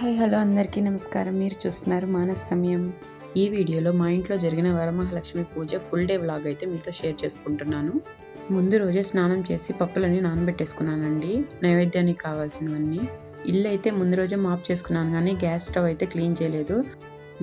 Hi hello అందరికీ నమస్కారం. మీరు చూస్తున్నారు మానస్ సమయం. ఈ వీడియోలో మా ఇంట్లో జరిగిన వరమహాలక్ష్మి పూజ ఫుల్ డే వ్లాగ్ అయితే మీతో షేర్ చేసుకుంటున్నాను. ముందు రోజే స్నానం చేసి పప్పులని నానబెట్టేసుకున్నానండి, నైవేద్యానికి కావాల్సినవన్నీ. ఇల్లు అయితే ముందు రోజే మాప్ చేసుకున్నాను, కానీ గ్యాస్ స్టవ్ అయితే క్లీన్ చేయలేదు.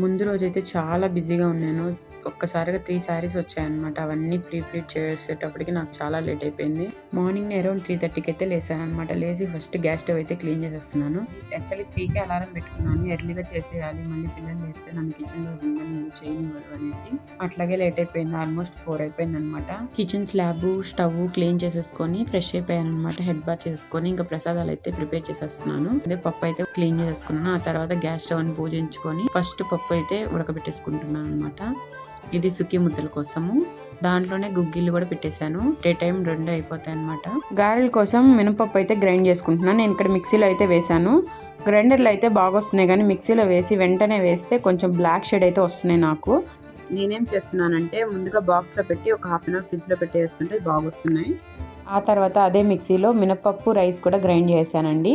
ముందు రోజైతే చాలా బిజీగా ఉన్నాను. ఒక్కసారిగా 3 శారీస్ వచ్చాయన్నమాట. అవన్నీ ప్రీప్లీట్ చేసేటప్పటికి నాకు చాలా లేట్ అయిపోయింది. మార్నింగ్ అరౌండ్ 3:30కి అయితే లేసానమాట. లేచి ఫస్ట్ గ్యాస్ స్టవ్ అయితే క్లీన్ చేసేస్తున్నాను. యాక్చువల్లీ 3కే అలారం పెట్టుకున్నాను, ఎర్లీగా చేసేయాలి, మళ్ళీ పిల్లలు లేస్తే నన్ను కిచెన్లో ఉందని చేయనివ్వరు అనేసి. అట్లాగే లేట్ అయిపోయింది, ఆల్మోస్ట్ 4 అయిపోయింది అనమాట. కిచెన్ స్లాబ్ స్టవ్ క్లీన్ చేసేసుకొని ఫ్రెష్ అయిపోయాను అనమాట. హెడ్ బాత్ చేసుకొని ఇంకా ప్రసాదాలు అయితే ప్రిపేర్ చేసేస్తున్నాను. అదే పప్పు అయితే క్లీన్ చేసేసుకున్నాను. ఆ తర్వాత గ్యాస్ స్టవ్ అని పూజించుకొని ఫస్ట్ పప్పు అయితే ఉడకబెట్టేసుకుంటున్నాను అనమాట. ఇది సుఖీ ముద్దల కోసము. దాంట్లోనే గుగ్గిళ్ళు కూడా పెట్టేశాను. టైం 2 అయిపోతాయి అనమాట. గారెల కోసం మినపప్పు అయితే గ్రైండ్ చేసుకుంటున్నాను. నేను ఇక్కడ మిక్సీలో అయితే వేసాను. గ్రైండర్లో అయితే బాగా వస్తున్నాయి, కానీ మిక్సీలో వేసి వెంటనే వేస్తే కొంచెం బ్లాక్ షేడ్ అయితే వస్తున్నాయి నాకు. నేనేం చేస్తున్నానంటే ముందుగా బాక్స్లో పెట్టి ఒక హాఫ్ అన్ అవర్ ఫ్రిడ్జ్లో పెట్టి వేస్తుంటే బాగా వస్తున్నాయి. ఆ తర్వాత అదే మిక్సీలో మినపప్పు రైస్ కూడా గ్రైండ్ చేశానండి,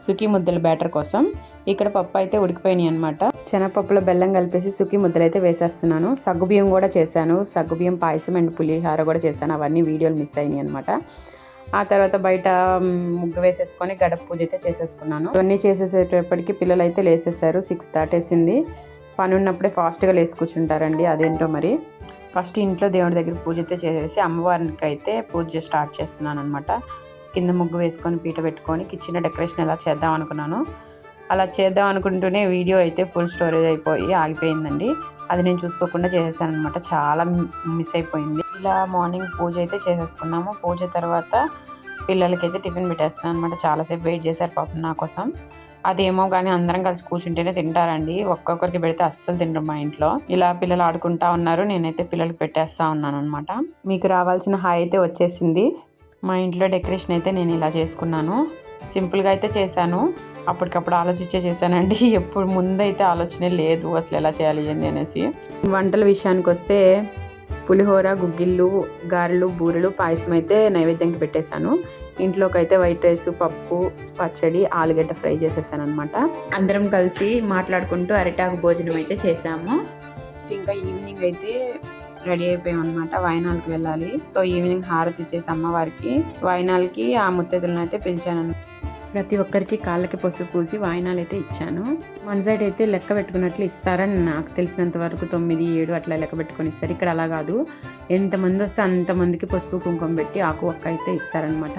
సుఖీ ముద్దల బ్యాటర్ కోసం. ఇక్కడ పప్పు అయితే ఉడికిపోయినాయి అనమాట. శనగపప్పులో బెల్లం కలిపేసి సుఖీ ముద్దలు అయితే వేసేస్తున్నాను. సగ్గుబియ్యం కూడా చేశాను. సగ్గుబియ్యం పాయసం అండ్ పులిహార కూడా చేశాను. అవన్నీ వీడియోలు మిస్ అయినాయి అనమాట. ఆ తర్వాత బయట ముగ్గు వేసేసుకొని గడప పూజ అయితే చేసేసుకున్నాను. ఇవన్నీ చేసేసేటప్పటికి పిల్లలు అయితే లేసేసారు. 6 దాటేసింది. పని ఉన్నప్పుడే ఫాస్ట్గా లేసి కూర్చుంటారండి, అదేంటో మరి. ఫస్ట్ ఇంట్లో దేవుడి దగ్గర పూజ అయితే చేసేసి అమ్మవారికి అయితే పూజ స్టార్ట్ చేస్తున్నాను అనమాట. కింద ముగ్గు వేసుకొని పీట పెట్టుకొని కిచెన్ డెకరేషన్ ఎలా చేద్దాం అనుకున్నాను. అలా చేద్దాం అనుకుంటూనే వీడియో అయితే ఫుల్ స్టోరేజ్ అయిపోయి ఆగిపోయిందండి. అది నేను చూసుకోకుండా చేసేసాను అనమాట. చాలా మిస్ అయిపోయింది. ఇలా మార్నింగ్ పూజ అయితే చేసేసుకున్నాము. పూజ తర్వాత పిల్లలకైతే టిఫిన్ పెట్టేస్తున్నాను అనమాట. చాలాసేపు వెయిట్ చేశారు పాపం నా కోసం. అదేమో కానీ అందరం కలిసి కూర్చుంటేనే తింటారండి, ఒక్కొక్కరికి పెడితే అస్సలు తినరు మా ఇంట్లో. ఇలా పిల్లలు ఆడుకుంటా ఉన్నారు, నేనైతే పిల్లలకి పెట్టేస్తా ఉన్నాను అనమాట. మీకు రావాల్సిన హాయ్ అయితే వచ్చేసింది. మా ఇంట్లో డెకరేషన్ అయితే నేను ఇలా చేసుకున్నాను. సింపుల్గా అయితే చేశాను, అప్పటికప్పుడు ఆలోచించే చేశానండి. ఎప్పుడు ముందైతే ఆలోచనే లేదు అసలు ఎలా చేయాలి ఏంది అనేసి. వంటల విషయానికి వస్తే పులిహోర, గుగ్గిళ్ళు, గారెలు, బూరెలు, పాయసం అయితే నైవేద్యంకి పెట్టేశాను. ఇంట్లోకి అయితే వైట్ రైస్, పప్పు, పచ్చడి, ఆలుగడ్డ ఫ్రై చేసేసాను అనమాట. అందరం కలిసి మాట్లాడుకుంటూ అరిటాకు భోజనం అయితే చేసాము. నెక్స్ట్ ఇంకా ఈవినింగ్ అయితే రెడీ అయిపోయాం అనమాట. వాయినాలకు వెళ్ళాలి. సో ఈవినింగ్ హారతి ఇచ్చేసి అమ్మవారికి వాయినాలకి ఆ ముత్తైదులను అయితే పిలిచాను. ప్రతి ఒక్కరికి కాళ్ళకి పసుపు పూసి వాయినాలు అయితే ఇచ్చాను. మన సైడ్ అయితే లెక్క పెట్టుకున్నట్లు ఇస్తారని నాకు తెలిసినంత వరకు 9, 7 అట్లా లెక్క పెట్టుకొని ఇస్తారు. ఇక్కడ అలా కాదు, ఎంతమంది వస్తే అంతమందికి పసుపు కుంకుమ పెట్టి ఆకు ఒక్క అయితే ఇస్తారనమాట.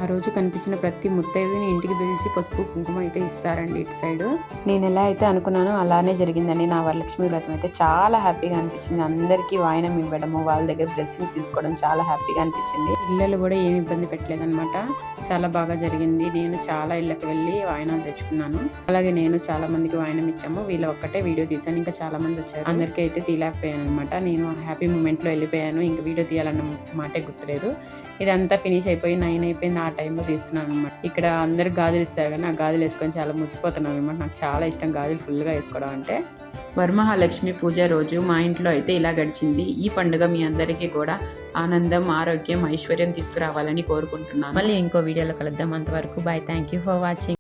ఆ రోజు కనిపించిన ప్రతి ముత్తైదుని ఇంటికి పిలిచి పసుపు కుంకుమ అయితే ఇస్తారండి ఇటు సైడ్. నేను ఎలా అయితే అనుకున్నానో అలానే జరిగిందండి. నా వరలక్ష్మి వ్రతం అయితే చాలా హ్యాపీగా అనిపించింది. అందరికీ వాయినం ఇవ్వడము, వాళ్ళ దగ్గర బ్లెస్సింగ్స్ తీసుకోవడం చాలా హ్యాపీగా అనిపించింది. పిల్లలు కూడా ఏమి ఇబ్బంది పెట్టలేదన్నమాట. చాలా బాగా జరిగింది. నేను చాలా ఇళ్ళకి వెళ్ళి వాయినాలు తెచ్చుకున్నాను. అలాగే నేను చాలా మందికి వాయినం ఇచ్చాము. వీళ్ళ ఒక్కటే వీడియో తీసాను, ఇంకా చాలా మంది వచ్చారు. అందరికీ అయితే తీయలేకపోయాను అనమాట. నేను హ్యాపీ మూమెంట్లో వెళ్ళిపోయాను, ఇంకా వీడియో తీయాలన్న మాటే గుర్తులేదు. ఇదంతా ఫినిష్ అయిపోయి 9 అయిపోయింది. ఆ టైంలో తీస్తున్నాను అనమాట. ఇక్కడ అందరు గాజులు ఇస్తారు, కానీ ఆ గాజులు వేసుకొని చాలా మురిసిపోతున్నాను అనమాట. నాకు చాలా ఇష్టం గాజులు ఫుల్గా వేసుకోవడం అంటే. వరమహాలక్ష్మి పూజ రోజు మా ఇంట్లో అయితే ఇలా గడిచింది. ఈ పండుగ మీ అందరికీ కూడా ఆనందం, ఆరోగ్యం, ఐశ్వర్యం తీసుకురావాలని కోరుకుంటున్నాను. మళ్ళీ ఇంకో వీడియోలో కలుద్దాం. అంతవరకు bye. Thank you for watching.